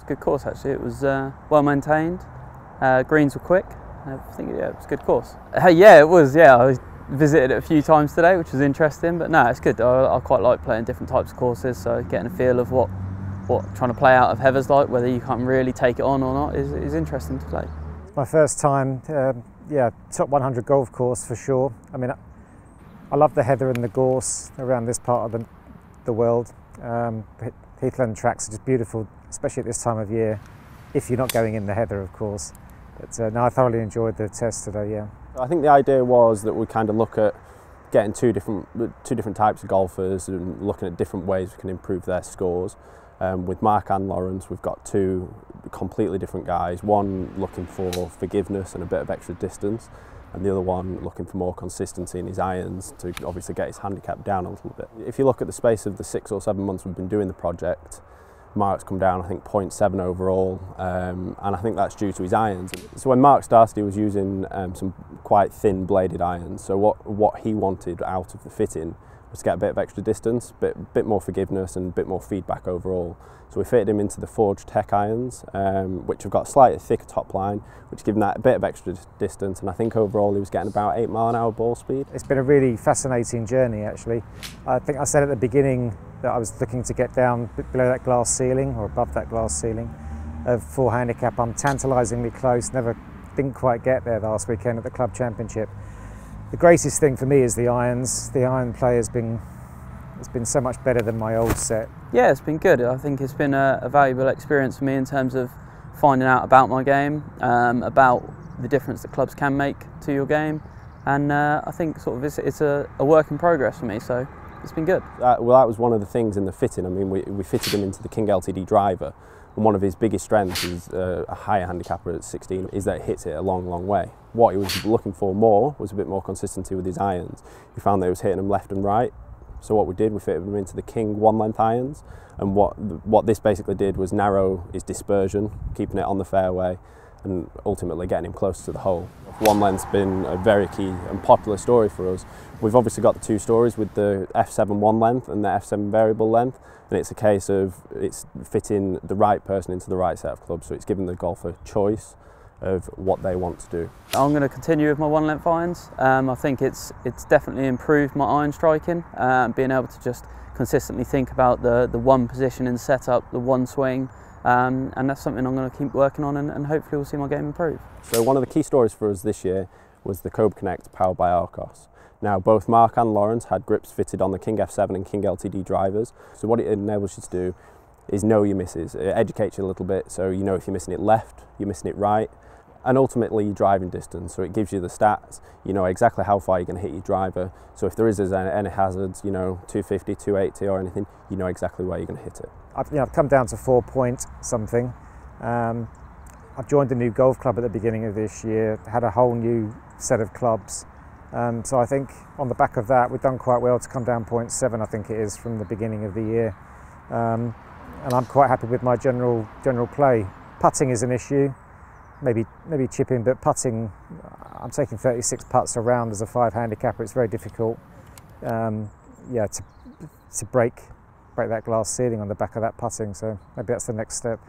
a good course actually. It was well maintained. Greens were quick. I think it was a good course. Yeah, it was. Yeah, I visited it a few times today, which was interesting. But no, it's good. I quite like playing different types of courses. So getting a feel of what trying to play out of Heather's like, whether you can really take it on or not, is interesting to play. My first time, yeah, top 100 golf course for sure. I mean, I love the heather and the gorse around this part of the world. Heathland tracks are just beautiful, especially at this time of year, if you're not going in the heather, of course. But no, I thoroughly enjoyed the test today, yeah. I think the idea was that we kind of look at getting two different types of golfers and looking at different ways we can improve their scores. With Mark and Lawrence, we've got two completely different guys, one looking for forgiveness and a bit of extra distance, and the other one looking for more consistency in his irons to obviously get his handicap down a little bit. If you look at the space of the 6 or 7 months we've been doing the project, Mark's come down, I think, 0.7 overall, and I think that's due to his irons. So when Mark started, he was using some quite thin bladed irons, so what he wanted out of the fitting was to get a bit of extra distance, bit more forgiveness and a bit more feedback overall. So we fitted him into the Forged Tech irons, which have got a slightly thicker top line, which give him that a bit of extra distance, and I think overall he was getting about 8 mile an hour ball speed. It's been a really fascinating journey actually. I think I said at the beginning that I was looking to get down below that glass ceiling or above that glass ceiling of 4 handicap. I'm tantalisingly close, didn't quite get there last weekend at the club championship. The greatest thing for me is the irons. The iron play has been so much better than my old set. Yeah, it's been good. I think it's been a valuable experience for me in terms of finding out about my game, about the difference that clubs can make to your game, and I think sort of it's a work in progress for me, so it's been good. Well, that was one of the things in the fitting. I mean, we fitted him into the King LTD driver, and one of his biggest strengths is a higher handicapper at 16 is that it hits it a long, long way. What he was looking for more was a bit more consistency with his irons. He found that he was hitting them left and right. So what we did, we fitted him into the King 1-length irons, and what this basically did was narrow his dispersion, keeping it on the fairway, and ultimately getting him close to the hole. 1-length's been a very key and popular story for us. We've obviously got the 2 stories with the F7 1-length and the F7 variable length, and it's a case of it's fitting the right person into the right set of clubs, so it's giving the golfer choice of what they want to do. I'm going to continue with my 1-length irons. I think it's definitely improved my iron striking, being able to just consistently think about the one position in setup, the one swing, and that's something I'm going to keep working on, and hopefully we'll see my game improve. So one of the key stories for us this year was the Cobra Connect powered by Arcos. Now both Mark and Lawrence had grips fitted on the King F7 and King LTD drivers, so what it enables you to do is know your misses. It educates you a little bit, so you know if you're missing it left, you're missing it right, and ultimately your driving distance, so it gives you the stats, you know exactly how far you're going to hit your driver, so if there is any hazards, you know, 250, 280 or anything, you know exactly where you're going to hit it. I've come down to 4 point something. I've joined a new golf club at the beginning of this year, had a whole new set of clubs, so I think on the back of that we've done quite well to come down 0.7, I think it is, from the beginning of the year, and I'm quite happy with my general play. Putting is an issue. Maybe chipping, but putting, I'm taking 36 putts around as a 5 handicapper. It's very difficult, yeah, to break that glass ceiling on the back of that putting. So maybe that's the next step.